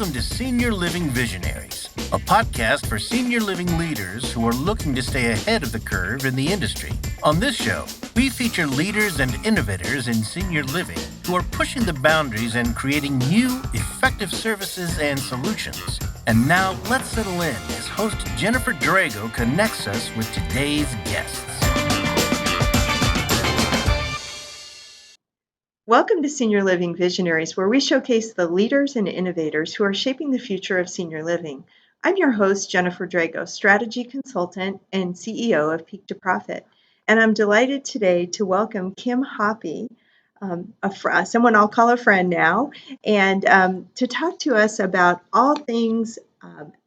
Welcome to Senior Living Visionaries, a podcast for senior living leaders who are looking to stay ahead of the curve in the industry. On this show, we feature leaders and innovators in senior living who are pushing the boundaries and creating new, effective services and solutions. And now, let's settle in as host Jennifer Drago connects us with today's guests. Welcome to Senior Living Visionaries, where we showcase the leaders and innovators who are shaping the future of senior living. I'm your host, Jennifer Drago, strategy consultant and CEO of Peak to Profit. And I'm delighted today to welcome Kim Hoppe, someone I'll call a friend now, and to talk to us about all things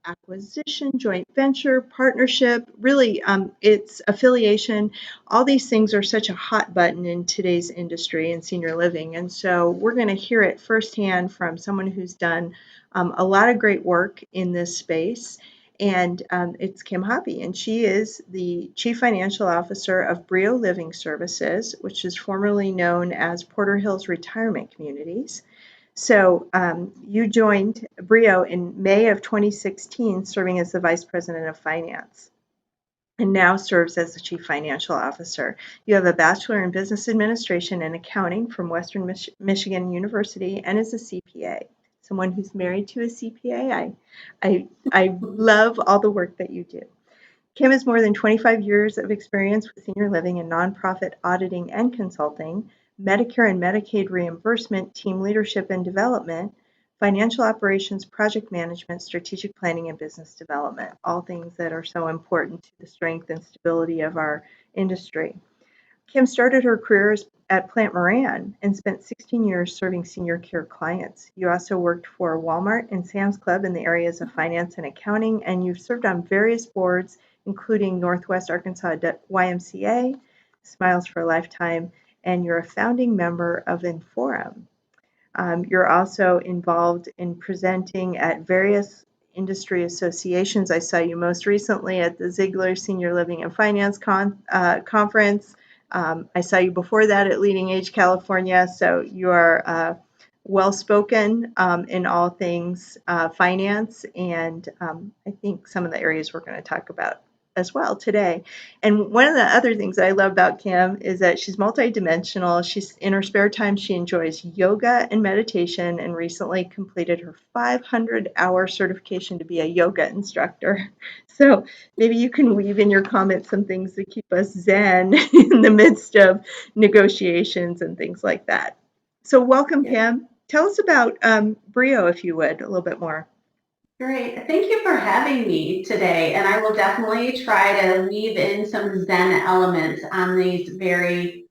acquisition, joint venture, partnership, really its affiliation. All these things are such a hot button in today's industry in senior living. And so we're going to hear it firsthand from someone who's done a lot of great work in this space. And it's Kim Hoppe, and she is the Chief Financial Officer of Brio Living Services, which is formerly known as Porter Hills Retirement Communities. So you joined Brio in May of 2016, serving as the Vice President of Finance, and now serves as the Chief Financial Officer. You have a Bachelor in Business Administration and Accounting from Western Michigan University and is a CPA. Someone who's married to a CPA, I love all the work that you do. Kim has more than 25 years of experience with senior living and nonprofit auditing and consulting, Medicare and Medicaid reimbursement, team leadership and development, financial operations, project management, strategic planning, and business development, all things that are so important to the strength and stability of our industry. Kim started her career at Plant Moran and spent 16 years serving senior care clients. You also worked for Walmart and Sam's Club in the areas of finance and accounting, and you've served on various boards, including Northwest Arkansas YMCA, Smiles for a Lifetime, and you're a founding member of Inforum. You're also involved in presenting at various industry associations. I saw you most recently at the Ziegler Senior Living and Finance Conference. I saw you before that at Leading Age California, so you are well-spoken in all things finance, and I think some of the areas we're going to talk about as well today. And one of the other things that I love about Kim is that she's multidimensional. She's in her spare time, she enjoys yoga and meditation, and recently completed her 500-hour certification to be a yoga instructor. So maybe you can weave in your comments some things that keep us zen in the midst of negotiations and things like that. So welcome, Kim. Tell us about Brio, if you would, a little bit more. Great. Thank you for having me today. And I will definitely try to weave in some Zen elements on these very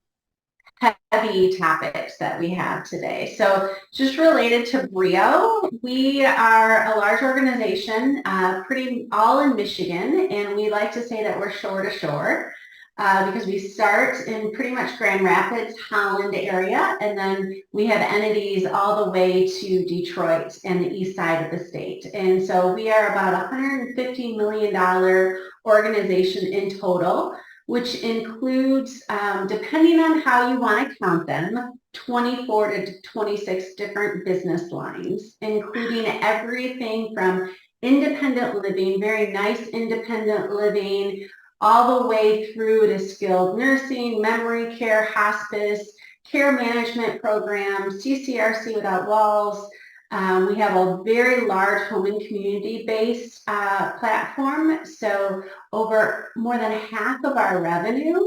heavy topics that we have today. So just related to Brio, we are a large organization, pretty all in Michigan, and we like to say that we're shore to shore. Because we start in pretty much Grand Rapids, Holland area, and then we have entities all the way to Detroit and the east side of the state. And so we are about a $150 million organization in total, which includes, depending on how you want to count them, 24 to 26 different business lines, including everything from independent living, very nice independent living, all the way through to skilled nursing, memory care, hospice, care management programs, CCRC without walls. We have a very large home and community-based platform. So over more than half of our revenue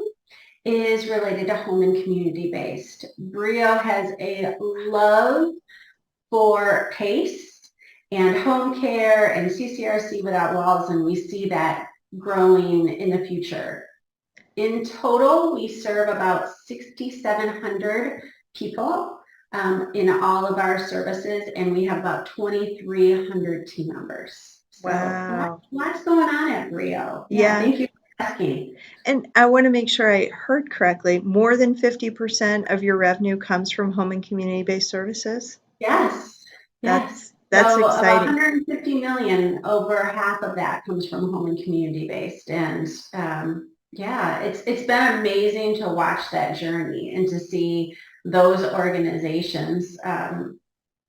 is related to home and community-based. Brio has a love for PACE and home care and CCRC without walls, and we see that growing in the future. In total, we serve about 6,700 people in all of our services, and we have about 2,300 team members. So wow. What's going on at Brio? Yeah. Thank you for asking. And I want to make sure I heard correctly. More than 50% of your revenue comes from home and community-based services? Yes. That's so exciting. About $150 million, over half of that comes from home and community based, and it's been amazing to watch that journey and to see those organizations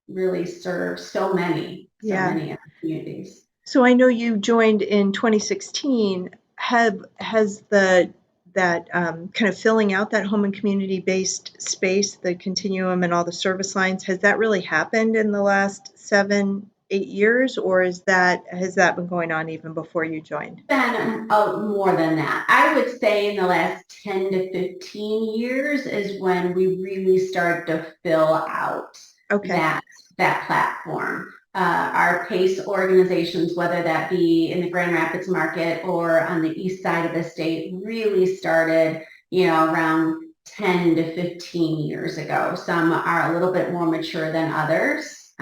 really serve so many so many communities. So I know you joined in 2016. Has that kind of filling out that home and community-based space, the continuum and all the service lines, has that really happened in the last 7, 8 years, or has that been going on even before you joined? Been more than that. I would say in the last 10 to 15 years is when we really started to fill out that platform. Our PACE organizations, whether that be in the Grand Rapids market or on the east side of the state, really started, around 10 to 15 years ago. Some are a little bit more mature than others.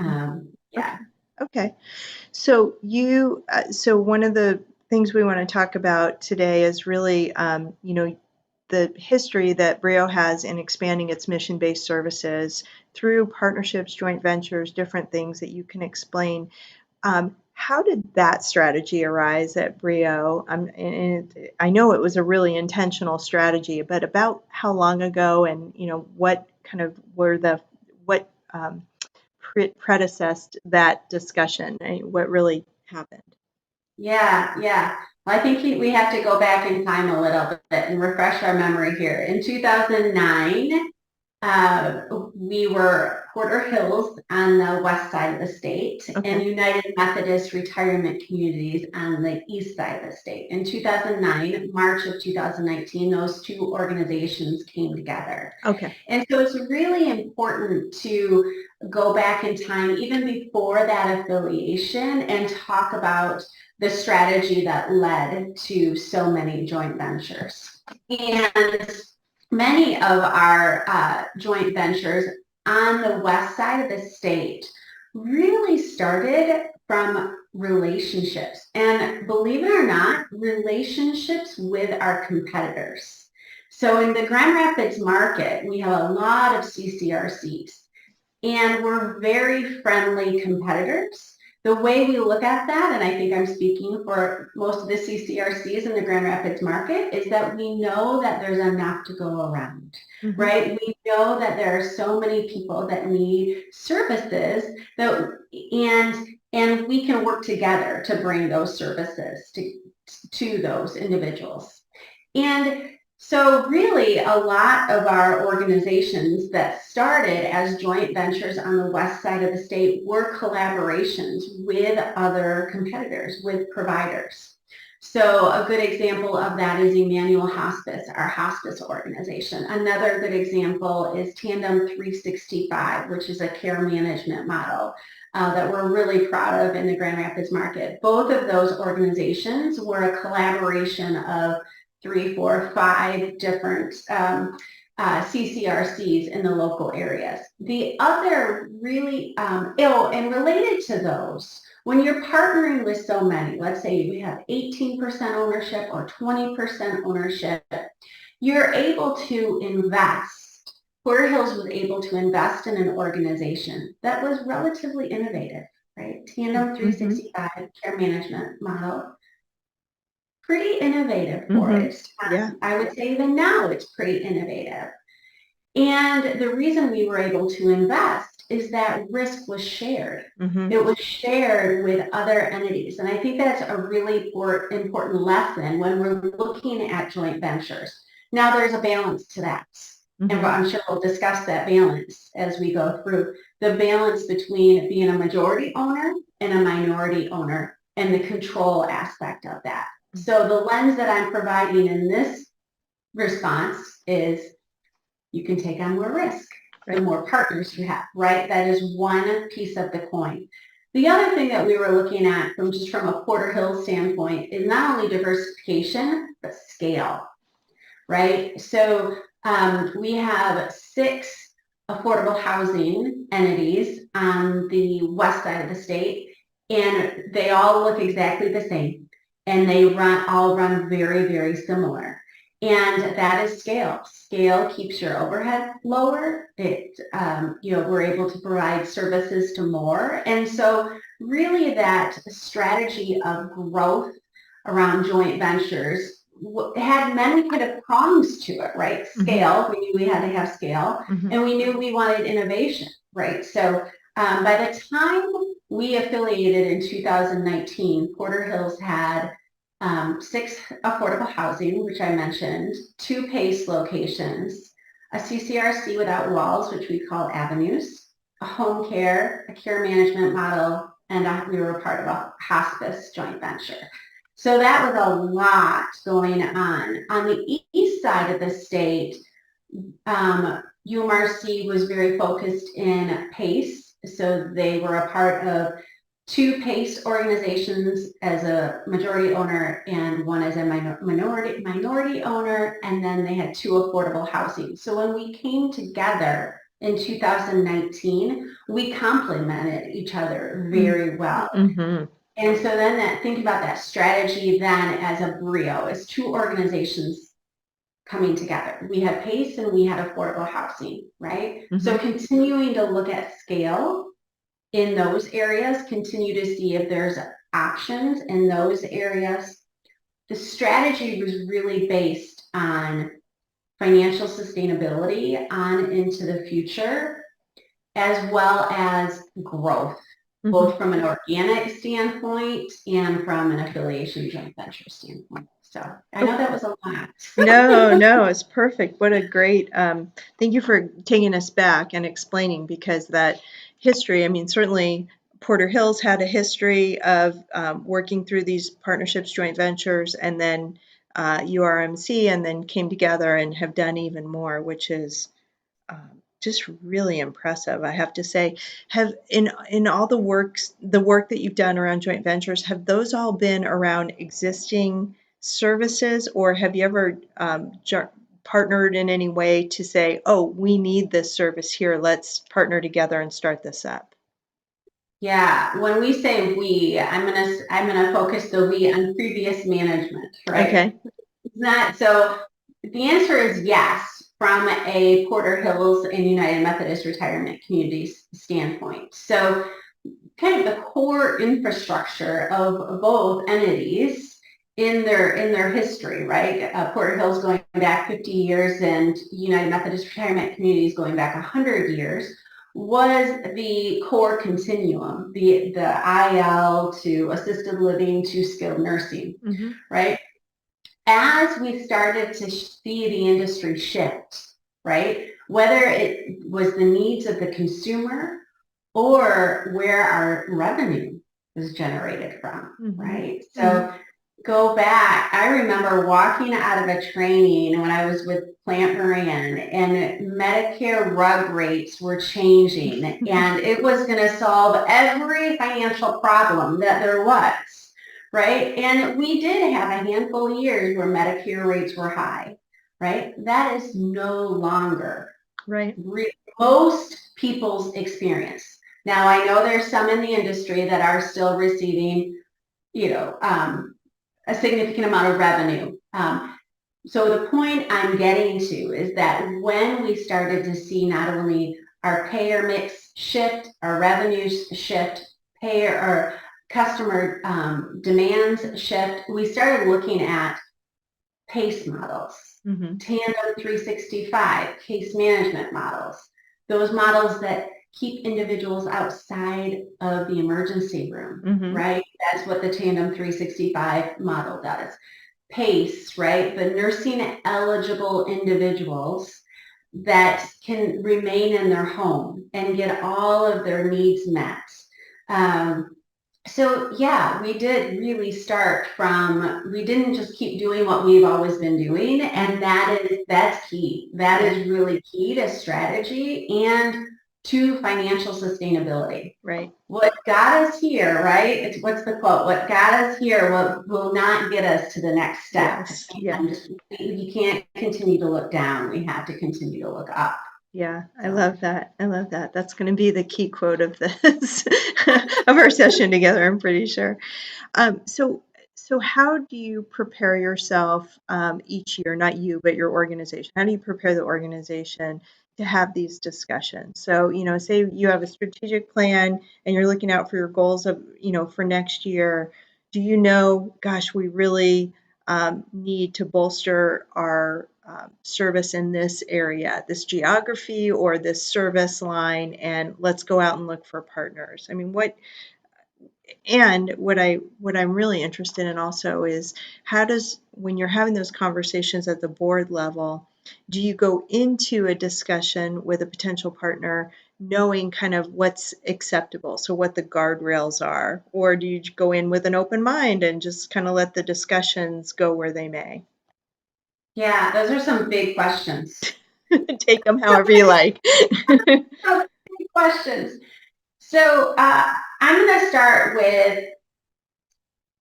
Okay. So so one of the things we want to talk about today is really, the history that Brio has in expanding its mission-based services through partnerships, joint ventures, different things that you can explain. How did that strategy arise at Brio? And I know it was a really intentional strategy, but about how long ago, and what kind of what predecessed that discussion? What really happened? Yeah. Well, I think we have to go back in time a little bit and refresh our memory here. In 2009, we were Porter Hills on the west side of the state and United Methodist Retirement Communities on the east side of the state. In 2009, March of 2019, those two organizations came together. And so it's really important to go back in time, even before that affiliation, and talk about the strategy that led to so many joint ventures. And many of our joint ventures on the west side of the state really started from relationships. And believe it or not, relationships with our competitors. So in the Grand Rapids market, we have a lot of CCRCs, and we're very friendly competitors. The way we look at that, and I think I'm speaking for most of the CCRCs in the Grand Rapids market, is that we know that there's enough to go around, right? We know that there are so many people that need services and we can work together to bring those services to those individuals. And so really a lot of our organizations that started as joint ventures on the west side of the state were collaborations with other competitors, with providers. So a good example of that is Emmanuel Hospice, our hospice organization. Another good example is Tandem 365, which is a care management model that we're really proud of in the Grand Rapids market. Both of those organizations were a collaboration of 3, 4, 5 different CCRCs in the local areas. The other really, and related to those, when you're partnering with so many, let's say we have 18% ownership or 20% ownership, you're able to invest. Porter Hills was able to invest in an organization that was relatively innovative, right? Tandem 365 care management model. Pretty innovative for its time. I would say even now it's pretty innovative. And the reason we were able to invest is that risk was shared. It was shared with other entities. And I think that's a really important lesson when we're looking at joint ventures. Now there's a balance to that. And I'm sure we'll discuss that balance as we go through. The balance between being a majority owner and a minority owner and the control aspect of that. So the lens that I'm providing in this response is you can take on more risk, the more partners you have, right? That is one piece of the coin. The other thing that we were looking at from a Porter Hills standpoint is not only diversification, but scale, right? So we have 6 affordable housing entities on the west side of the state, and they all look exactly the same. And they all run very, very similar. And that is scale. Scale keeps your overhead lower. We're able to provide services to more. And so really that strategy of growth around joint ventures had many kind of prongs to it, right? Scale, we knew we had to have scale, and we knew we wanted innovation, right? So by the time we affiliated in 2019. Porter Hills had 6 affordable housing, which I mentioned, 2 PACE locations, a CCRC without walls, which we call avenues, a home care, a care management model, and we were part of a hospice joint venture. So that was a lot going on. On the east side of the state, UMRC was very focused in PACE. So they were a part of 2 PACE organizations as a majority owner and one as a minority owner, and then they had 2 affordable housing. So when we came together in 2019, we complemented each other very well. Mm-hmm. And so then think about that strategy then as a Brio, as 2 organizations coming together. We had PACE and we had affordable housing, right? Mm-hmm. So continuing to look at scale in those areas, continue to see if there's options in those areas. The strategy was really based on financial sustainability on into the future, as well as growth, both from an organic standpoint and from an affiliation joint venture standpoint. So I know that was a lot. No, it's perfect. What a great, thank you for taking us back and explaining, because that history, I mean, certainly Porter Hills had a history of working through these partnerships, joint ventures, and then URMC, and then came together and have done even more, which is just really impressive, I have to say. Have in all the work that you've done around joint ventures, have those all been around existing services, or have you ever partnered in any way to say, oh, we need this service here, let's partner together and start this up? Yeah, when we say we, I'm gonna focus the we on previous management, right? Okay. So the answer is yes, from a Porter Hills and United Methodist Retirement Communities standpoint. So kind of the core infrastructure of both entities in their history, right? Porter Hills going back 50 years and United Methodist Retirement Communities going back 100 years was the core continuum, the IL to assisted living to skilled nursing, Mm-hmm. right? As we started to see the industry shift, right? Whether it was the needs of the consumer or where our revenue was generated from, Mm-hmm. right? So go back, I remember walking out of a training when I was with Plant Moran, and Medicare rug rates were changing, and it was going to solve every financial problem that there was, right? And we did have a handful of years where Medicare rates were high, right? That is no longer Right. Most people's experience. Now, I know there's some in the industry that are still receiving, a significant amount of revenue. So the point I'm getting to is that when we started to see not only our payer mix shift, our revenues shift, payer or customer demands shift, we started looking at PACE models, Mm-hmm. Tandem 365, case management models, those models that keep individuals outside of the emergency room, Mm-hmm. right? That's what the Tandem 365 model does. PACE, right? The nursing eligible individuals that can remain in their home and get all of their needs met. So yeah, we did really start from, we didn't just keep doing what we've always been doing. And that's key. That is really key to strategy and to financial sustainability. Right. What got us here, right? What's the quote? What got us here will not get us to the next step. Yes. Yeah. You can't continue to look down. We have to continue to look up. Yeah, I love that. I love that. That's going to be the key quote of this of our session together, I'm pretty sure. So how do you prepare yourself each year, not you, but your organization? How do you prepare the organization to have these discussions? So, say you have a strategic plan and you're looking out for your goals of, for next year. Do you know, gosh, we really need to bolster our service in this area, this geography or this service line, and let's go out and look for partners? I mean, And what I'm really interested in also is when you're having those conversations at the board level, do you go into a discussion with a potential partner knowing kind of what's acceptable, so what the guardrails are, or do you go in with an open mind and just kind of let the discussions go where they may? Yeah, those are some big questions. Take them however you like. Big questions. So I'm going to start with,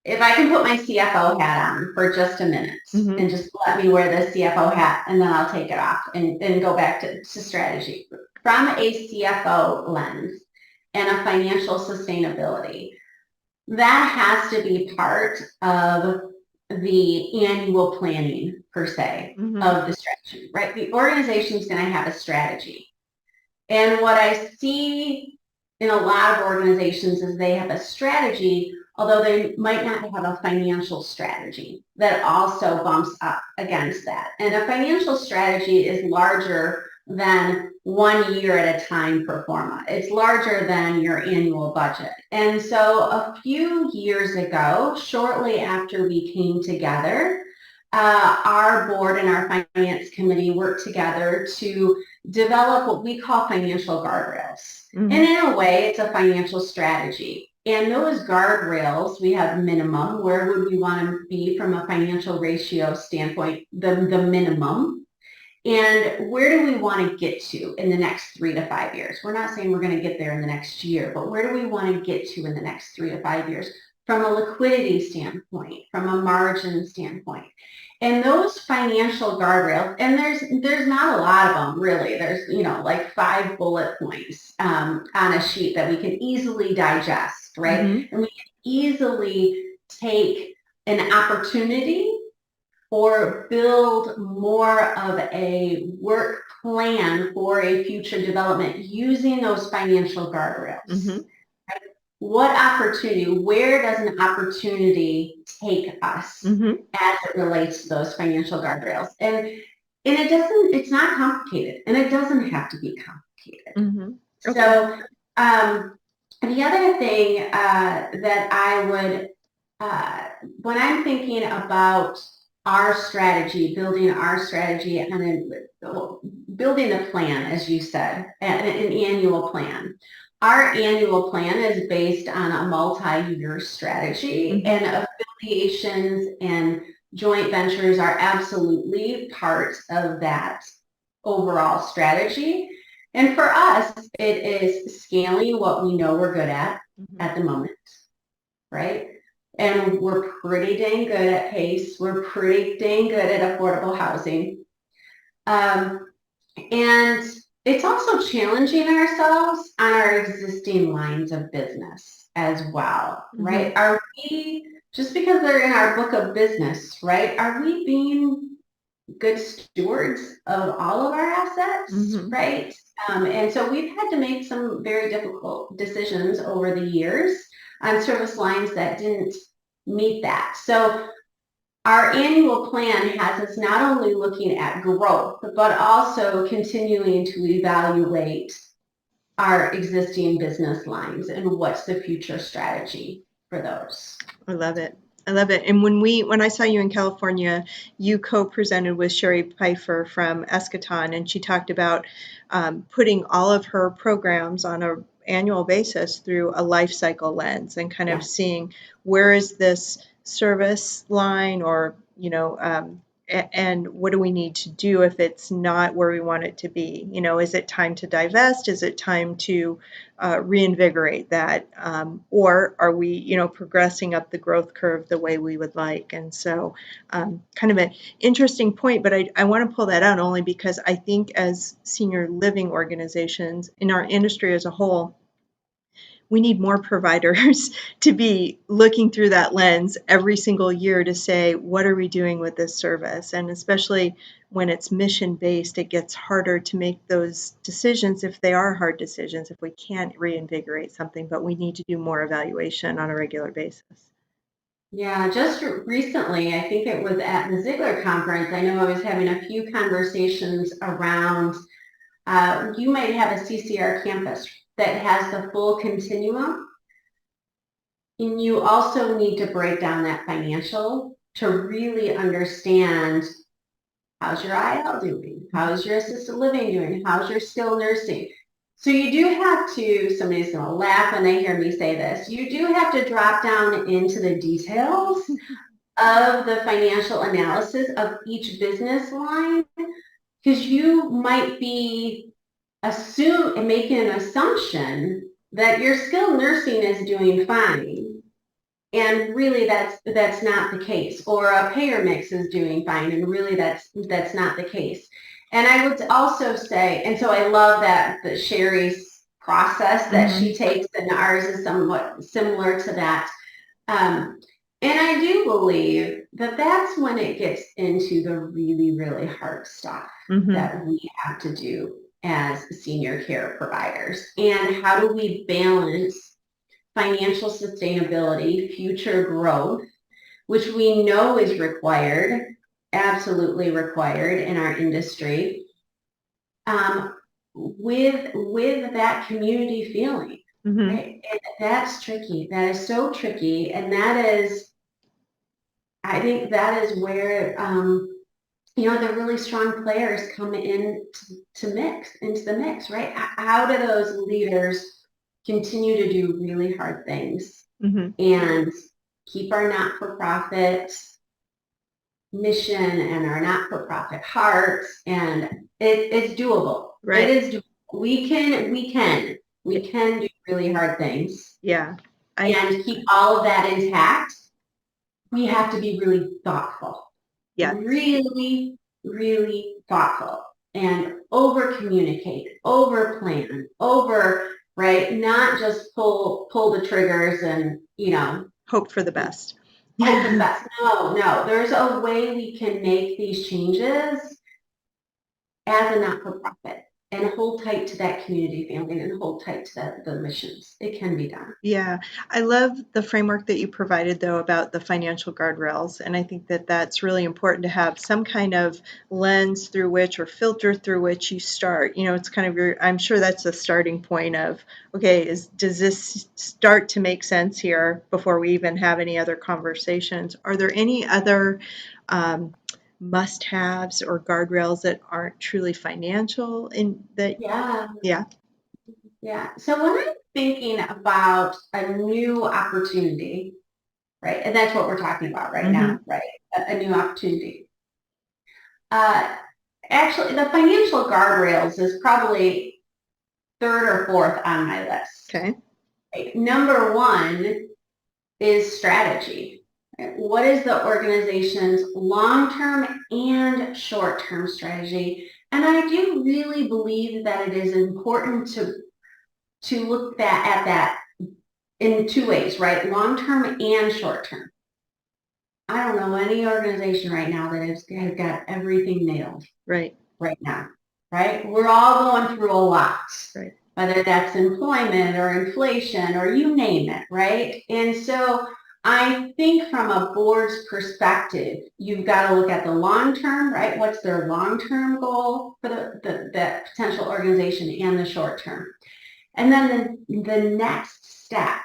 if I can put my CFO hat on for just a minute and just let me wear the CFO hat, and then I'll take it off and go back to strategy. From a CFO lens and a financial sustainability, that has to be part of the annual planning, per se, of the strategy, right? The organization is going to have a strategy. And what I see in a lot of organizations is they have a strategy, although they might not have a financial strategy that also bumps up against that. And a financial strategy is larger than 1 year at a time pro forma. It's larger than your annual budget. And so a few years ago, shortly after we came together, our board and our finance committee worked together to develop what we call financial guardrails. And in a way, it's a financial strategy. And those guardrails, we have minimum. Where would we want to be from a financial ratio standpoint, the minimum? And where do we want to get to in the next 3 to 5 years? We're not saying we're going to get there in the next year, but where do we want to get to in the next 3 to 5 years from a liquidity standpoint, from a margin standpoint? And those financial guardrails, and there's not a lot of them really. There's, like 5 bullet points on a sheet that we can easily digest, right? And we can easily take an opportunity or build more of a work plan for a future development using those financial guardrails. What opportunity, where does an opportunity take us as it relates to those financial guardrails? And it's not complicated, and it doesn't have to be complicated. Okay. So the other thing that I would, when I'm thinking about our strategy, building our strategy, and then building the plan, as you said, an annual plan. Our annual plan is based on a multi-year strategy, and affiliations and joint ventures are absolutely part of that overall strategy. And for us, it is scaling what we know we're good at the moment, right? And we're pretty dang good at PACE. We're pretty dang good at affordable housing. And it's also challenging ourselves on our existing lines of business as well, right? Are we, just because they're in our book of business, right? Are we being good stewards of all of our assets, right? And so we've had to make some very difficult decisions over the years on service lines that didn't meet that. So our annual plan has us not only looking at growth, but also continuing to evaluate our existing business lines and what's the future strategy for those. I love it. I love it. And when I saw you in California, you co-presented with Sherry Pfeiffer from Eschaton, and she talked about putting all of her programs on an annual basis through a life cycle lens and kind of seeing where is this service line, or and what do we need to do if it's not where we want it to be? Is it time to divest? Is it time to reinvigorate that? Or are we, progressing up the growth curve the way we would like? And so kind of an interesting point, but I want to pull that out only because I think as senior living organizations in our industry as a whole, we need more providers to be looking through that lens every single year to say, what are we doing with this service? And especially when it's mission-based, it gets harder to make those decisions if they are hard decisions, if we can't reinvigorate something, but we need to do more evaluation on a regular basis. Yeah, just recently, I think it was at the Ziegler conference, I know I was having a few conversations around, you might have a CCR campus that has the full continuum, And you also need to break down that financial to really understand, how's your IL doing? How's your assisted living doing? How's your skilled nursing? So you do have to, somebody's going to laugh when they hear me say this, you do have to drop down into the details of the financial analysis of each business line, because you might be making an assumption that your skilled nursing is doing fine. And really that's not the case. Or a payer mix is doing fine, and really that's not the case. And I would also say, and so I love that Sherry's process that she takes, and ours is somewhat similar to that. And I do believe that that's when it gets into the really, really hard stuff that we have to do as senior care providers. And how do we balance financial sustainability, future growth, which we know is required, absolutely required in our industry, with that community feeling, right? And that's tricky. That is so tricky. And I think that is where, the really strong players come into the mix, right? How do those leaders continue to do really hard things and keep our not-for-profit mission and our not-for-profit hearts? And it's doable. Right. It is doable. We can do really hard things. Yeah. And keep all of that intact. We have to be really thoughtful. Yeah. Really, really thoughtful, and over-communicate, over-plan, right? Not just pull the triggers and, hope for the best. Hope for the best. No. There's a way we can make these changes as a not-for-profit and hold tight to that community family and hold tight to the missions. It can be done. Yeah. I love the framework that you provided, though, about the financial guardrails. And I think that that's really important to have some kind of lens through which, or filter through which you start. It's kind of I'm sure that's the starting point of, okay, does this start to make sense here before we even have any other conversations? Are there any other must-haves or guardrails that aren't truly financial Yeah. So when I'm thinking about a new opportunity, right, and that's what we're talking about right now, right, a new opportunity. Actually, the financial guardrails is probably third or fourth on my list. Okay. Right. Number one is strategy. What is the organization's long-term and short-term strategy? And I do really believe that it is important to look at that in two ways, right? Long-term and short-term. I don't know any organization right now that has got everything nailed right now, right? We're all going through a lot, right? Whether that's employment or inflation or you name it, right? And so I think from a board's perspective, you've got to look at the long term, right? What's their long-term goal for the potential organization, and the short term. And then the next step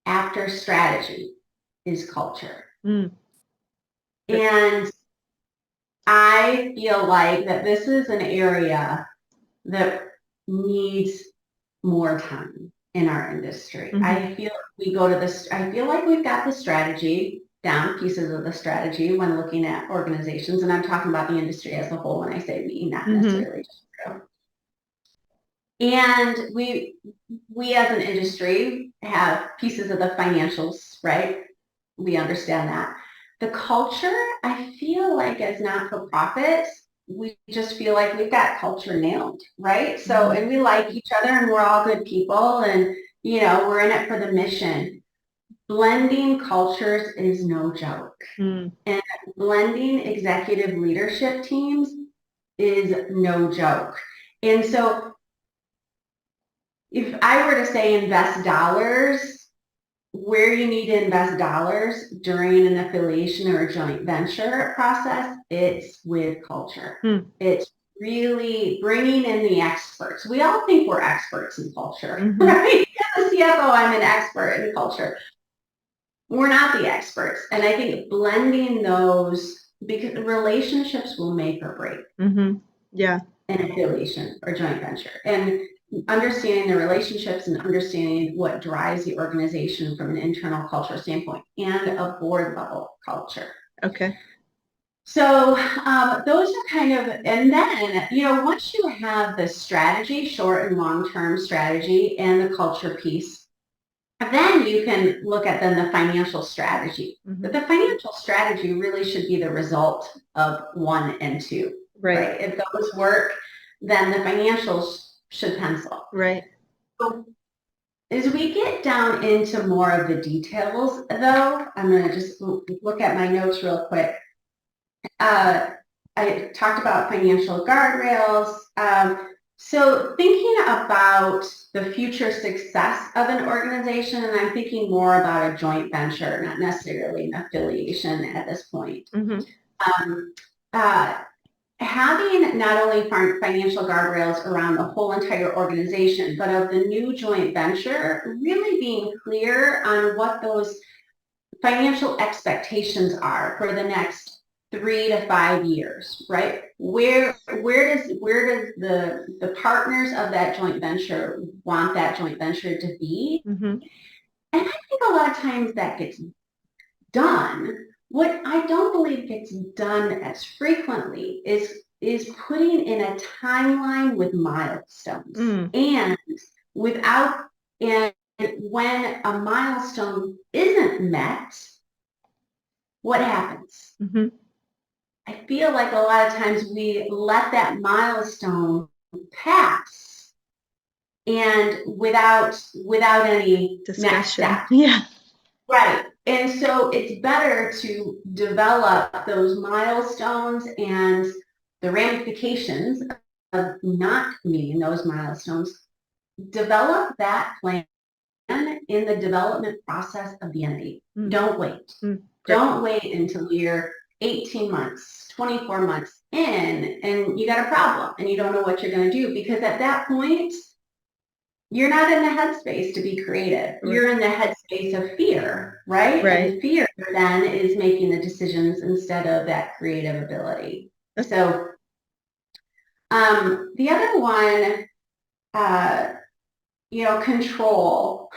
after strategy is culture. And I feel like that this is an area that needs more time in our industry. I feel like we've got the strategy down, pieces of the strategy when looking at organizations, and I'm talking about the industry as a whole when I say we, not necessarily just Brio. And we as an industry have pieces of the financials, right? We understand that. The culture, I feel like as not-for-profits, we just feel like we've got culture nailed, right? So, and we like each other, and we're all good people, and, we're in it for the mission. Blending cultures is no joke. And blending executive leadership teams is no joke. And so if I were to say invest dollars, where you need to invest dollars during an affiliation or a joint venture process, it's with culture. It's really bringing in the experts. We all think we're experts in culture, right? As a CFO, I'm an expert in culture. we're not the experts. And I think blending those, because relationships will make or break Yeah. an affiliation or joint venture. And understanding the relationships and understanding what drives the organization from an internal culture standpoint and a board level culture. Okay. So those are kind of, and then, once you have the strategy, short and long-term strategy and the culture piece, then you can look at then the financial strategy. But the financial strategy really should be the result of 1 and 2. Right? If those work, then the financials should pencil. Right. So as we get down into more of the details, though, I'm going to just look at my notes real quick. I talked about financial guardrails. So thinking about the future success of an organization, and I'm thinking more about a joint venture, not necessarily an affiliation at this point. Having not only financial guardrails around the whole entire organization, but of the new joint venture, really being clear on what those financial expectations are for the next 3 to 5 years, right? Where does the partners of that joint venture want that joint venture to be? And I think a lot of times that gets done. What I don't believe gets done as frequently is putting in a timeline with milestones and when a milestone isn't met, what happens? I feel like a lot of times we let that milestone pass and without any discussion. Next step. Yeah. Right. And so it's better to develop those milestones and the ramifications of not meeting those milestones. Develop that plan in the development process of the entity. Don't wait. Don't wait until you're 18 months, 24 months in, and you got a problem and you don't know what you're going to do, because at that point, you're not in the headspace to be creative. You're in the headspace of fear, right? And fear then is making the decisions instead of that creative ability. So the other one, control.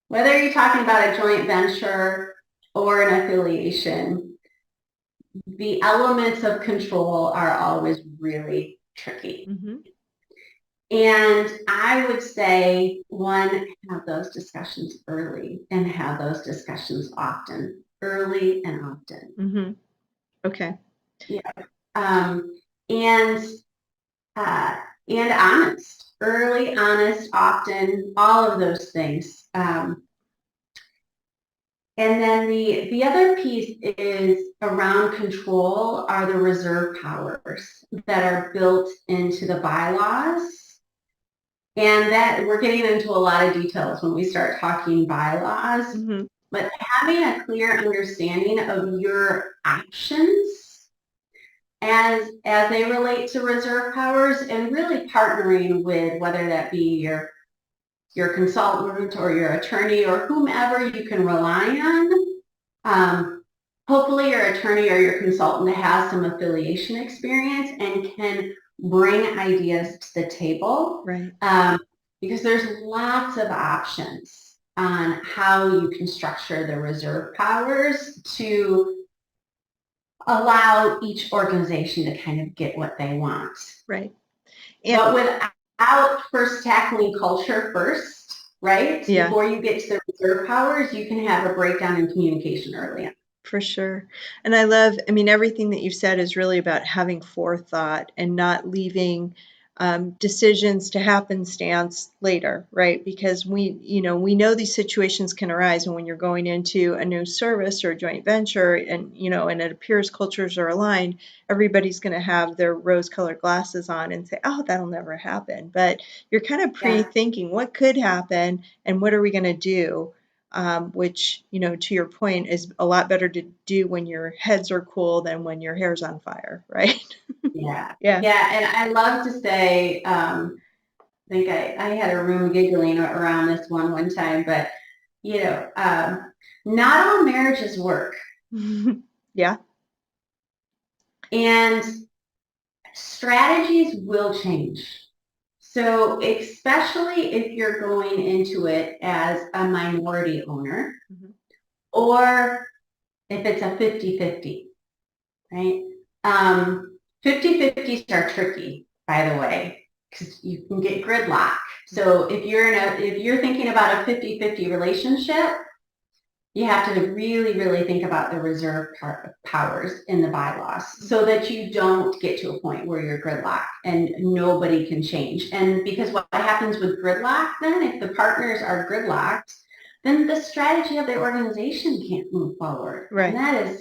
Whether you're talking about a joint venture or an affiliation, the elements of control are always really tricky. And I would say, one, have those discussions early and have those discussions often, early and often. Okay. Yeah. And honest, early, honest, often, all of those things. And then the other piece is around control are the reserve powers that are built into the bylaws. And that we're getting into a lot of details when we start talking bylaws, but having a clear understanding of your options as they relate to reserve powers, and really partnering with, whether that be your consultant or your attorney or whomever you can rely on. Hopefully your attorney or your consultant has some affiliation experience and can bring ideas to the table, because there's lots of options on how you can structure the reserve powers to allow each organization to kind of get what they want. But without first tackling culture first, right? Before you get to the reserve powers, you can have a breakdown in communication early on. For sure. And I mean, everything that you've said is really about having forethought and not leaving decisions to happenstance later, right? Because we know these situations can arise, and when you're going into a new service or a joint venture, and it appears cultures are aligned, everybody's going to have their rose-colored glasses on and say, "Oh, that'll never happen." But you're kind of pre-thinking what could happen and what are we going to do. Which, to your point, is a lot better to do when your heads are cool than when your hair's on fire, right? Yeah. And I love to say, I think I had a room giggling around this one time, but not all marriages work. Yeah. And strategies will change. So especially if you're going into it as a minority owner, or if it's a 50-50, right? 50-50s are tricky, by the way, because you can get gridlock. So if you're thinking about a 50-50 relationship, you have to really, really think about the reserve powers in the bylaws so that you don't get to a point where you're gridlocked and nobody can change. And because what happens with gridlock then, if the partners are gridlocked, then the strategy of the organization can't move forward. Right. And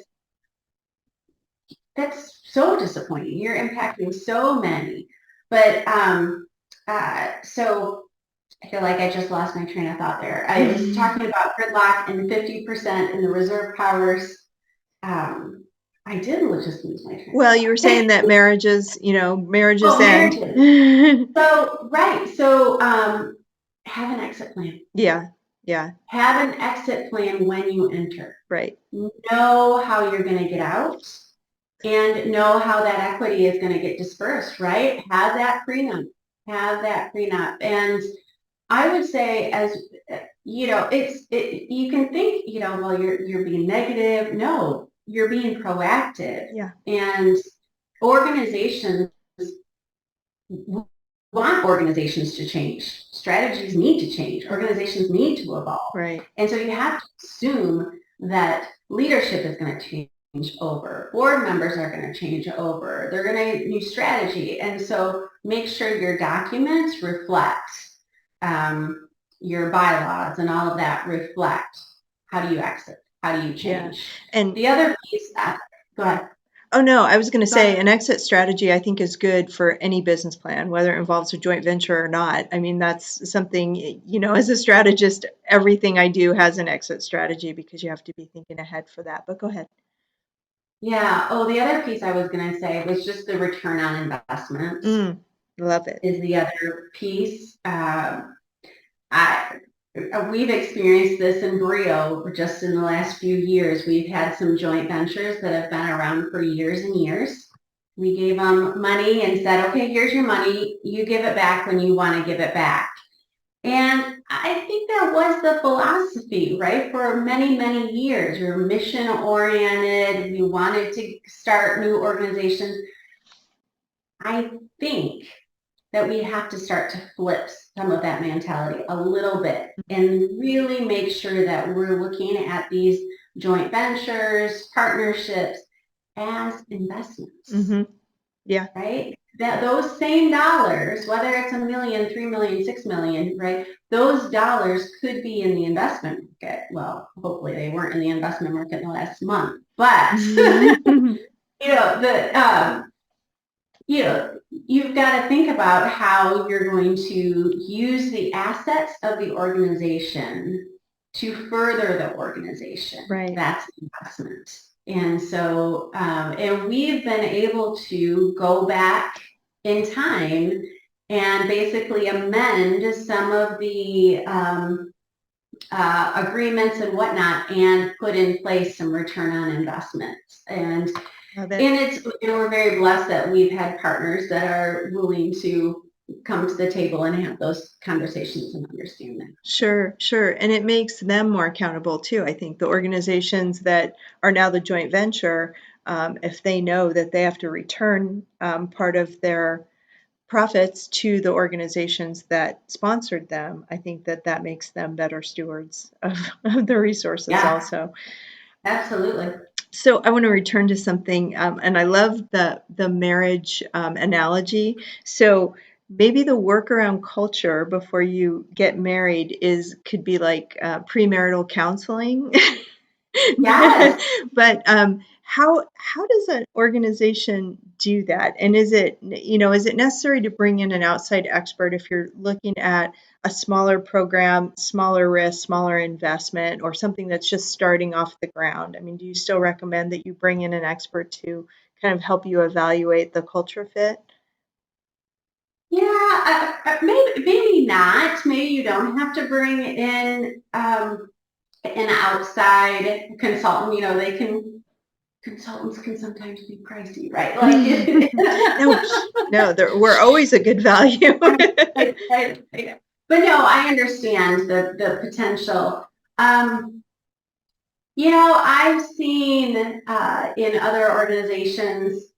that's so disappointing. You're impacting so many. But so I feel like I just lost my train of thought there. I was talking about gridlock and 50% in the reserve powers. I did just lose my train of Well, thought. you were saying that marriages end. Marriages. So, right. So have an exit plan. Yeah. Have an exit plan when you enter. Right. Know how you're going to get out and know how that equity is going to get dispersed, right? Have that prenup. And I would say, as you know, you can think, well, you're being negative. No, you're being proactive. Yeah. And organizations want organizations to change. Strategies need to change. Organizations need to evolve. Right. And so you have to assume that leadership is going to change over. Board members are going to change over. They're going to use strategy. And so make sure your documents reflect your bylaws and all of that reflect how do you exit, how do you change. Yeah. And the other piece, go ahead. Oh, no, I was going to say an exit strategy, I think, is good for any business plan, whether it involves a joint venture or not. I mean, that's something, as a strategist, everything I do has an exit strategy because you have to be thinking ahead for that. But go ahead. Yeah. Oh, the other piece I was going to say was just the return on investment. Love it. Is the other piece. We've experienced this in Brio just in the last few years. We've had some joint ventures that have been around for years and years. We gave them money and said, okay, here's your money. You give it back when you want to give it back. And I think that was the philosophy, right? For many, many years, we were mission oriented. We wanted to start new organizations. I think that we have to start to flip some of that mentality a little bit and really make sure that we're looking at these joint ventures, partnerships as investments. Yeah. Right? That those same dollars, whether it's $1 million, $3 million, $6 million, right? Those dollars could be in the investment market. Well, hopefully they weren't in the investment market in the last month, but you've got to think about how you're going to use the assets of the organization to further the organization. Right. That's investment. And so, and we've been able to go back in time and basically amend some of the agreements and whatnot and put in place some return on investments. And it's, we're very blessed that we've had partners that are willing to come to the table and have those conversations and understand that. Sure. And it makes them more accountable too. I think the organizations that are now the joint venture, if they know that they have to return part of their profits to the organizations that sponsored them, I think that makes them better stewards of the resources also. Absolutely. So I want to return to something, and I love the marriage analogy. So maybe the workaround culture before you get married could be like premarital counseling. Yes. But how does an organization do that? And is it necessary to bring in an outside expert if you're looking at a smaller program, smaller risk, smaller investment, or something that's just starting off the ground? I mean, do you still recommend that you bring in an expert to kind of help you evaluate the culture fit? Yeah, maybe not. Maybe you don't have to bring in an outside consultant, consultants can sometimes be pricey, right? Like, no, we're always a good value. But no, I understand the potential. I've seen in other organizations,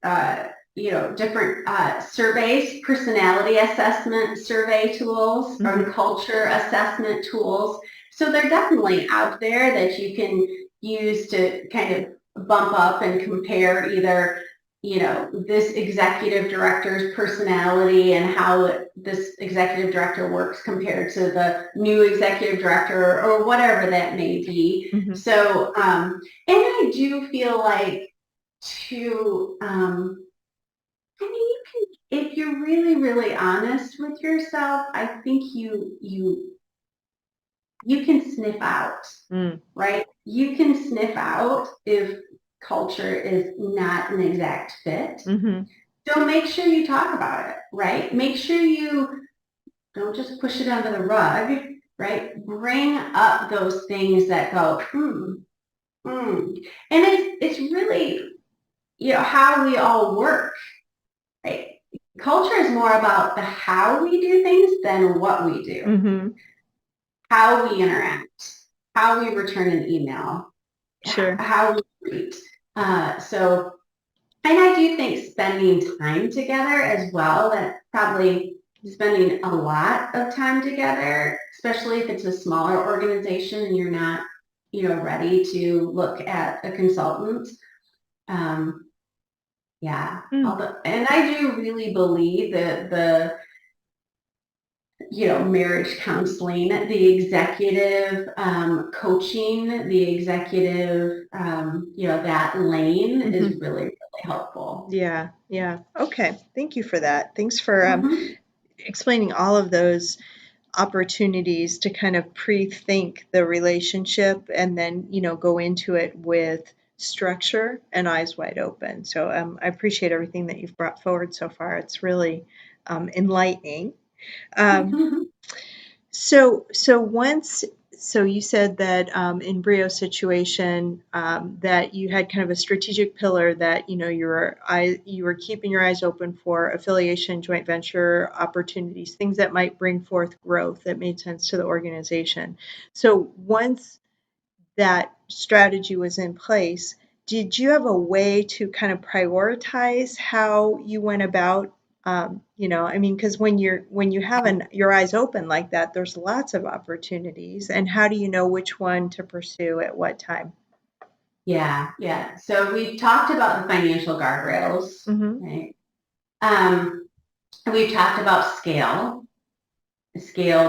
different surveys, personality assessment survey tools, or culture assessment tools. So they're definitely out there that you can use to kind of bump up and compare either, this executive director's personality and how this executive director works compared to the new executive director or whatever that may be. So, and I do feel like you can, if you're really, really honest with yourself, I think you can sniff out, right? You can sniff out if culture is not an exact fit. So make sure you talk about it, right? Make sure you don't just push it under the rug, right? Bring up those things that go, And it's really, how we all work, right? Culture is more about the how we do things than what we do. How we interact, how we return an email, how we treat. And I do think spending time together as well, that probably spending a lot of time together, especially if it's a smaller organization and you're not, ready to look at a consultant. And I do really believe that the marriage counseling, the executive coaching, the executive, that lane is really, really helpful. Yeah. Okay. Thank you for that. Thanks for explaining all of those opportunities to kind of pre-think the relationship and then, go into it with structure and eyes wide open. So I appreciate everything that you've brought forward so far. It's really enlightening. So you said that in Brio's situation that you had kind of a strategic pillar that you were keeping your eyes open for affiliation, joint venture opportunities, things that might bring forth growth that made sense to the organization. So once that strategy was in place, did you have a way to kind of prioritize how you went about? Because when you have your eyes open like that, there's lots of opportunities. And how do you know which one to pursue at what time? Yeah. So we talked about the financial guardrails, right? We've talked about scale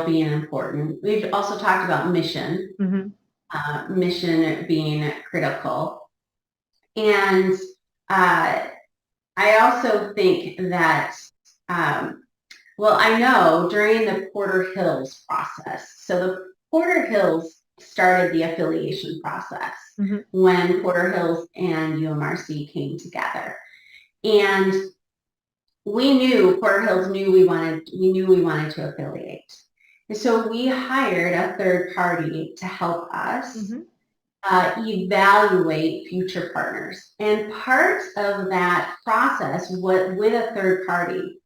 being important. We've also talked about mission, mission being critical. And I also think that, I know during the Porter Hills process, so the Porter Hills started the affiliation process when Porter Hills and UMRC came together. And we knew, Porter Hills knew we wanted to affiliate. And so we hired a third party to help us evaluate future partners. And part of that process with a third party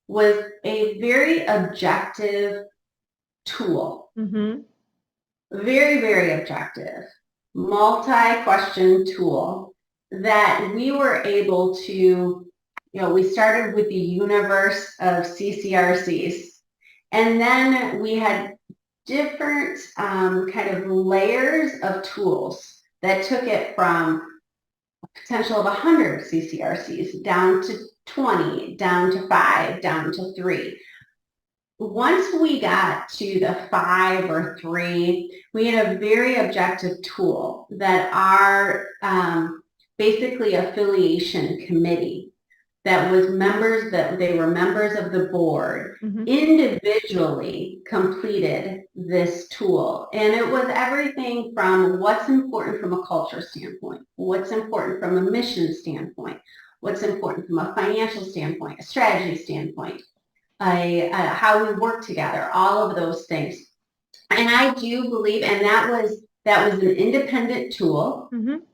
was a very objective tool. Very, very objective, multi-question tool that we were able to, we started with the universe of CCRCs, and then we had different kind of layers of tools that took it from a potential of 100 CCRCs down to 20, down to 5, down to 3. Once we got to the 5 or 3, we had a very objective tool that our basically affiliation committee that was they were members of the board, individually completed this tool. And it was everything from what's important from a culture standpoint, what's important from a mission standpoint, what's important from a financial standpoint, a strategy standpoint, how we work together, all of those things. And I do believe, and that was that was an independent tool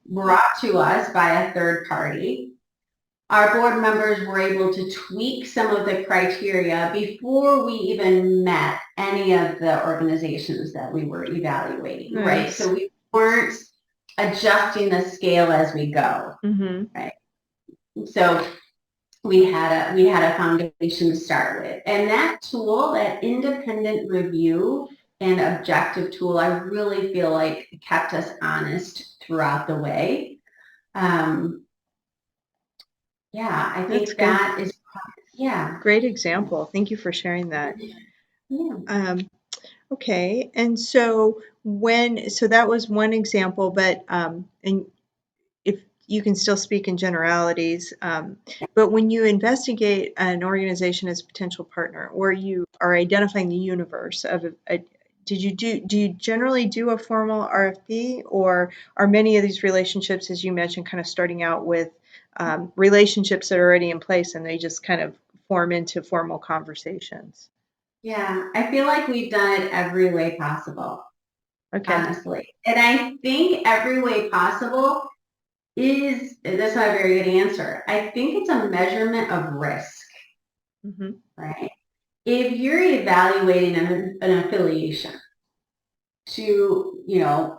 brought to us by a third party. Our board members were able to tweak some of the criteria before we even met any of the organizations that we were evaluating, right? So we weren't adjusting the scale as we go, right? So we had a foundation to start with. And that tool, that independent review and objective tool, I really feel like kept us honest throughout the way. Yeah, I think that is, yeah. Great example. Thank you for sharing that. Yeah. Okay, and so that was one example, but and if you can still speak in generalities, but when you investigate an organization as a potential partner, or you are identifying the universe of do you generally do a formal RFP, or are many of these relationships, as you mentioned, kind of starting out with relationships that are already in place and they just kind of form into formal conversations? Yeah, I feel like we've done it every way possible, honestly. And I think every way possible that's not a very good answer. I think it's a measurement of risk, right? If you're evaluating an affiliation to,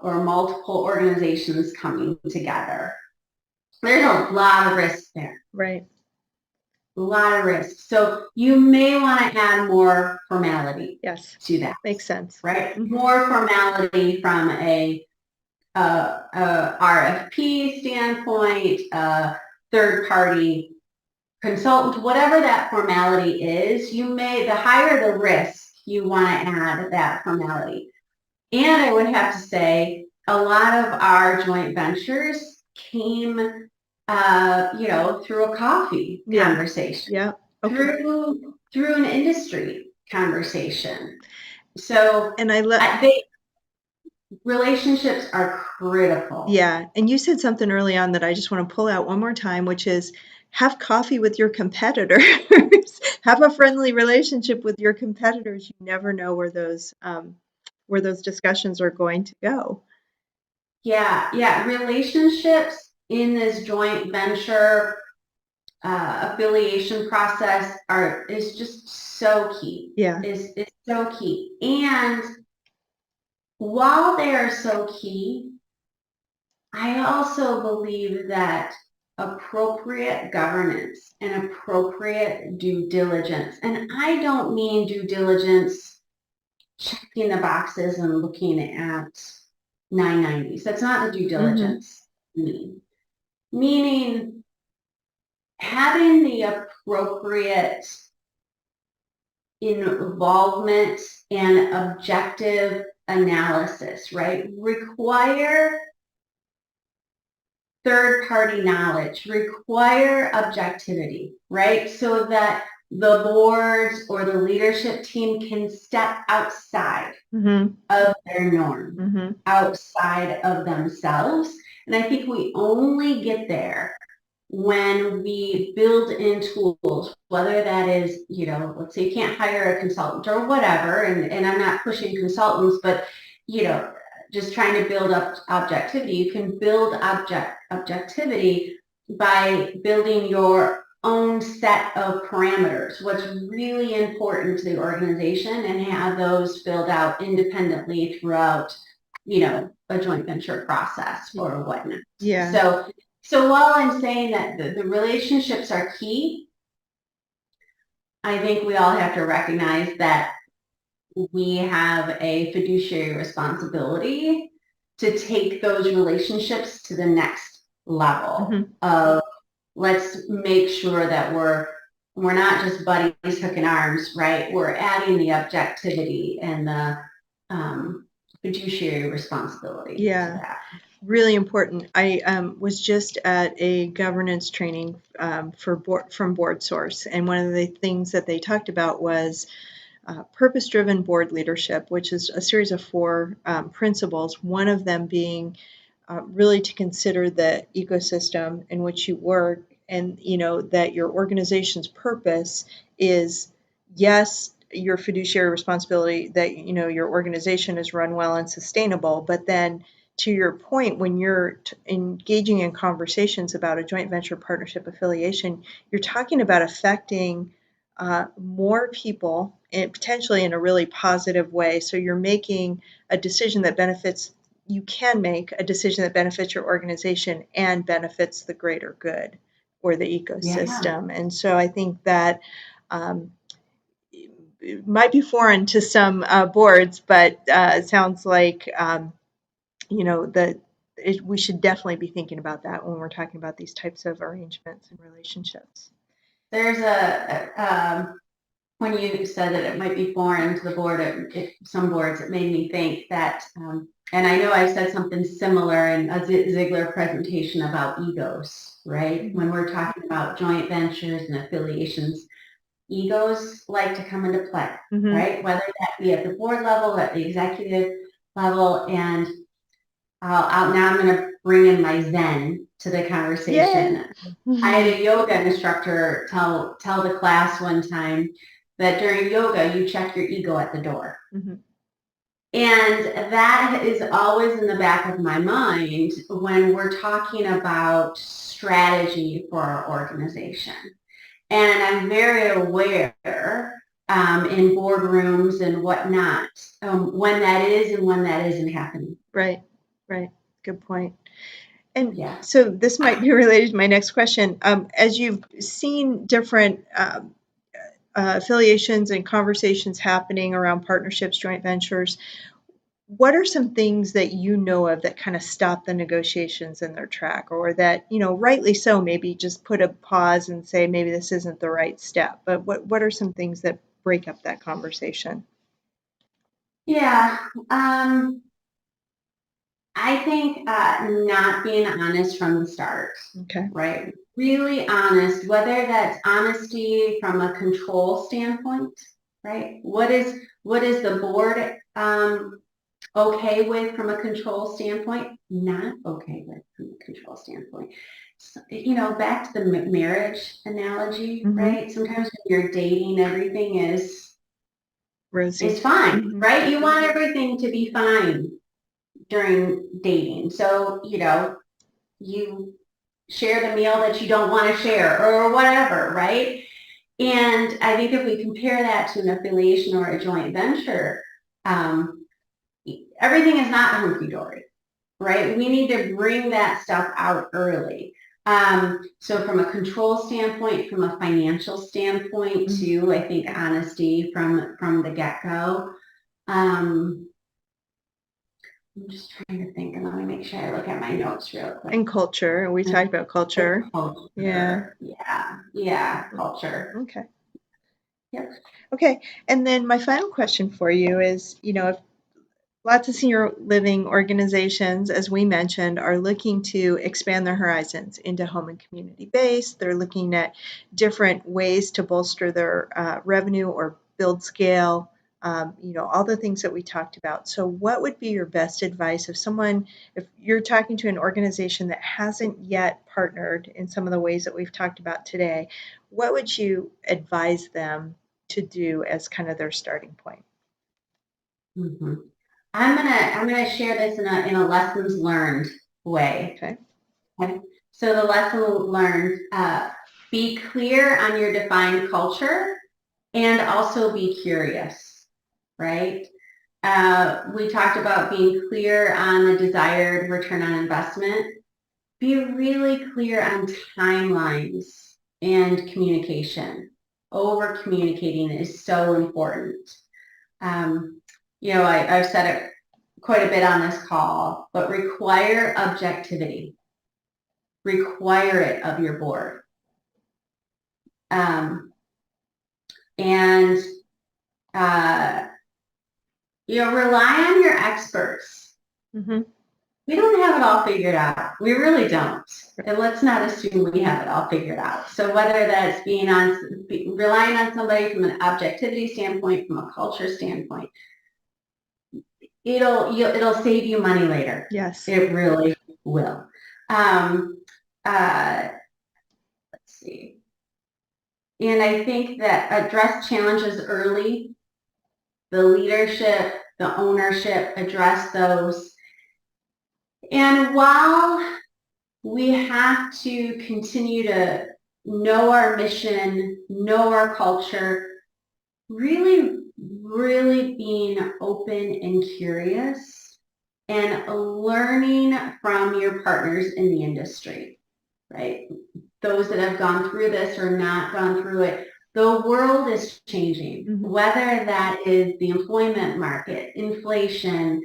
or multiple organizations coming together, there's a lot of risk there. Right. A lot of risk. So you may want to add more formality to that. Makes sense. Right? More formality from a RFP standpoint, third-party consultant, whatever that formality is, the higher the risk, you want to add that formality. And I would have to say, a lot of our joint ventures came, through a coffee conversation, through an industry conversation. So, relationships are critical. Yeah, and you said something early on that I just want to pull out one more time, which is have coffee with your competitors. Have a friendly relationship with your competitors. You never know where those discussions are going to go. Yeah. Relationships in this joint venture affiliation process is just so key. Yeah, is so key. And while they are so key, I also believe that appropriate governance and appropriate due diligence, and I don't mean due diligence checking the boxes and looking at 990s. That's not the due diligence meaning having the appropriate involvement and objective analysis, right? Require third-party knowledge, require objectivity, right? So that the boards or the leadership team can step outside of their norm, outside of themselves. And I think we only get there when we build in tools, whether that is, let's say you can't hire a consultant or whatever, and I'm not pushing consultants, but, just trying to build up objectivity. You can build objectivity by building your own set of parameters, what's really important to the organization, and have those filled out independently throughout, a joint venture process or whatnot. Yeah. So while I'm saying that the relationships are key, I think we all have to recognize that we have a fiduciary responsibility to take those relationships to the next level of let's make sure that we're not just buddies hooking arms, right? We're adding the objectivity and the fiduciary responsibility to that. Really important. I was just at a governance training from Board Source, and one of the things that they talked about was purpose-driven board leadership, which is a series of 4 principles, one of them being really to consider the ecosystem in which you work, and that your organization's purpose is, yes, your fiduciary responsibility that your organization is run well and sustainable, but then to your point, when you're engaging in conversations about a joint venture partnership affiliation, you're talking about affecting more people, and potentially in a really positive way. So you're making a decision that benefits, you can make a decision that benefits your organization and benefits the greater good or the ecosystem. And so I think that it might be foreign to some boards, but it sounds like we should definitely be thinking about that when we're talking about these types of arrangements and relationships. There's when you said that it might be foreign to the board, some boards, it made me think that, and I know I said something similar in a Ziegler presentation about egos, right? Mm-hmm. When we're talking about joint ventures and affiliations, egos like to come into play, mm-hmm. right? Whether that be at the board level, at the executive level, and now I'm going to bring in my Zen to the conversation. Mm-hmm. I had a yoga instructor tell the class one time that during yoga, you check your ego at the door. Mm-hmm. And that is always in the back of my mind when we're talking about strategy for our organization. And I'm very aware in boardrooms and whatnot when that is and when that isn't happening. Right. Good point. And so this might be related to my next question. As you've seen different affiliations and conversations happening around partnerships, joint ventures, what are some things that you know of that kind of stop the negotiations in their track, or that, rightly so, maybe just put a pause and say, maybe this isn't the right step? But what are some things that break up that conversation? Yeah. I think not being honest from the start. Okay. Right. Really honest, whether that's honesty from a control standpoint, right? What is the board okay with from a control standpoint? Not okay with from a control standpoint. So, back to the marriage analogy, mm-hmm. right? Sometimes when you're dating, everything is rosy. It's fine, mm-hmm. right? You want everything to be fine during dating. So, you share the meal that you don't want to share or whatever, right? And I think if we compare that to an affiliation or a joint venture, everything is not hunky-dory, right? We need to bring that stuff out early. So from a control standpoint, from a financial standpoint mm-hmm. too, I think honesty from the get-go. I'm just trying to think, and let me make sure I look at my notes real quick. And culture. We talked about culture. Yeah, culture. Okay. Yep. Okay. And then my final question for you is, if lots of senior living organizations, as we mentioned, are looking to expand their horizons into home and community based. They're looking at different ways to bolster their revenue or build scale. All the things that we talked about. So what would be your best advice if you're talking to an organization that hasn't yet partnered in some of the ways that we've talked about today, what would you advise them to do as kind of their starting point? Mm-hmm. I'm gonna share this in a lessons learned way. Okay. So the lesson learned, be clear on your defined culture and also be curious. Right? We talked about being clear on the desired return on investment. Be really clear on timelines and communication. Over-communicating is so important. I've said it quite a bit on this call, but require objectivity. Require it of your board. Rely on your experts. Mm-hmm. We don't have it all figured out. We really don't. And let's not assume we have it all figured out. So whether that's relying on somebody from an objectivity standpoint, from a culture standpoint, it'll save you money later. Yes. It really will. Let's see. And I think that address challenges early. The leadership, the ownership, address those. And while we have to continue to know our mission, know our culture, really being open and curious and learning from your partners in the industry, right? Those that have gone through this or not gone through it. The world is changing, whether that is the employment market, inflation,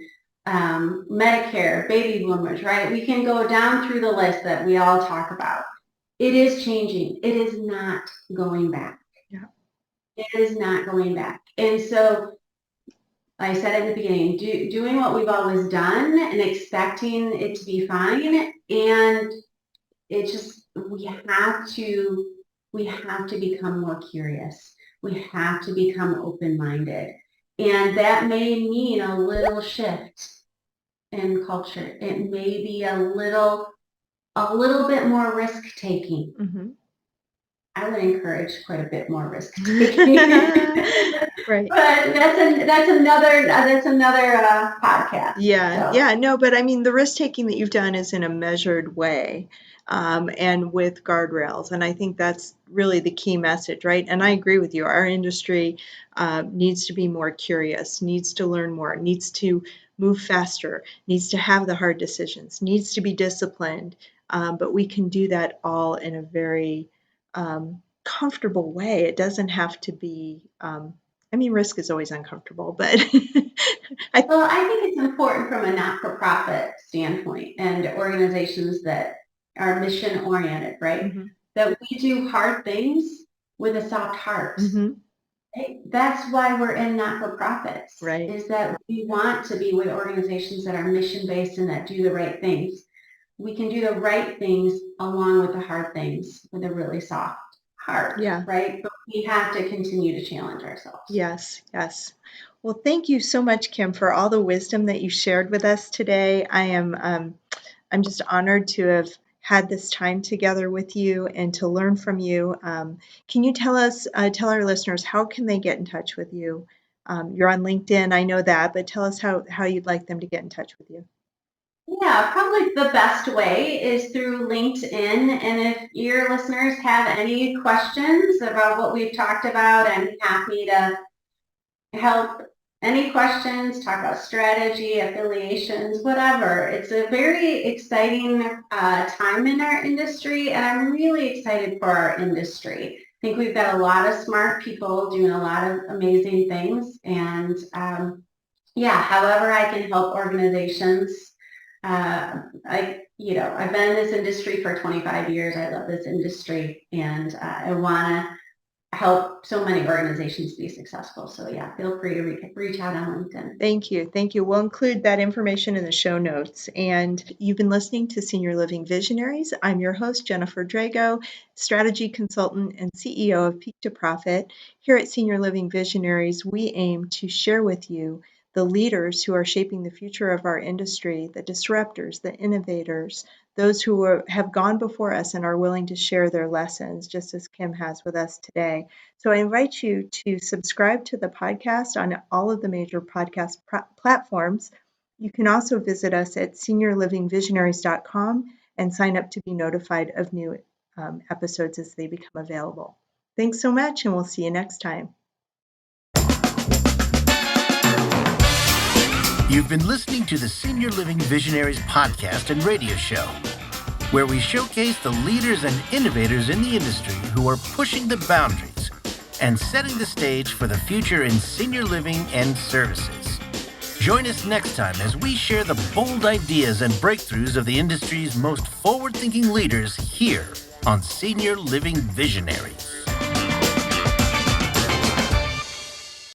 Medicare, baby boomers, right? We can go down through the list that we all talk about. It is changing. It is not going back. Yeah. It is not going back. And so I said in the beginning, doing what we've always done and expecting it to be fine. And it just, we have to become more curious. We have to become open-minded. And that may mean a little shift in culture. It may be a little bit more risk-taking. I would encourage quite a bit more risk-taking. Right. But that's another podcast. Yeah. So. Yeah. No, but I mean, the risk-taking that you've done is in a measured way. And with guardrails. And I think that's really the key message, right? And I agree with you. Our industry needs to be more curious, needs to learn more, needs to move faster, needs to have the hard decisions, needs to be disciplined. But we can do that all in a very comfortable way. It doesn't have to be, risk is always uncomfortable, but I think it's important from a not-for-profit standpoint and organizations that are mission-oriented, right? That we do hard things with a soft heart. Right? That's why we're in not-for-profits, right? Is that we want to be with organizations that are mission-based and that do the right things. We can do the right things along with the hard things with a really soft heart, right? But we have to continue to challenge ourselves. Yes. Well, thank you so much, Kim, for all the wisdom that you shared with us today. I'm just honored to have had this time together with you and to learn from you. Can you tell our listeners, how can they get in touch with you? You're on LinkedIn, I know that, but tell us how you'd like them to get in touch with you. Yeah, probably the best way is through LinkedIn. And if your listeners have any questions about what we've talked about, I'm happy to help. Any questions, talk about strategy, affiliations, whatever. It's a very exciting time in our industry, and I'm really excited for our industry. I think we've got a lot of smart people doing a lot of amazing things, and however I can help organizations. I've been in this industry for 25 years. I love this industry, and I want to help so many organizations be successful. So feel free to reach out on LinkedIn. Thank you. We'll include that information in the show notes. And you've been listening to Senior Living Visionaries. I'm your host, Jennifer Drago, strategy consultant and CEO of Peak to Profit. Here at Senior Living Visionaries, we aim to share with you the leaders who are shaping the future of our industry, the disruptors, the innovators, those who have gone before us and are willing to share their lessons, just as Kim has with us today. So I invite you to subscribe to the podcast on all of the major podcast platforms. You can also visit us at seniorlivingvisionaries.com and sign up to be notified of new episodes as they become available. Thanks so much, and we'll see you next time. You've been listening to the Senior Living Visionaries podcast and radio show, where we showcase the leaders and innovators in the industry who are pushing the boundaries and setting the stage for the future in senior living and services. Join us next time as we share the bold ideas and breakthroughs of the industry's most forward-thinking leaders here on Senior Living Visionaries.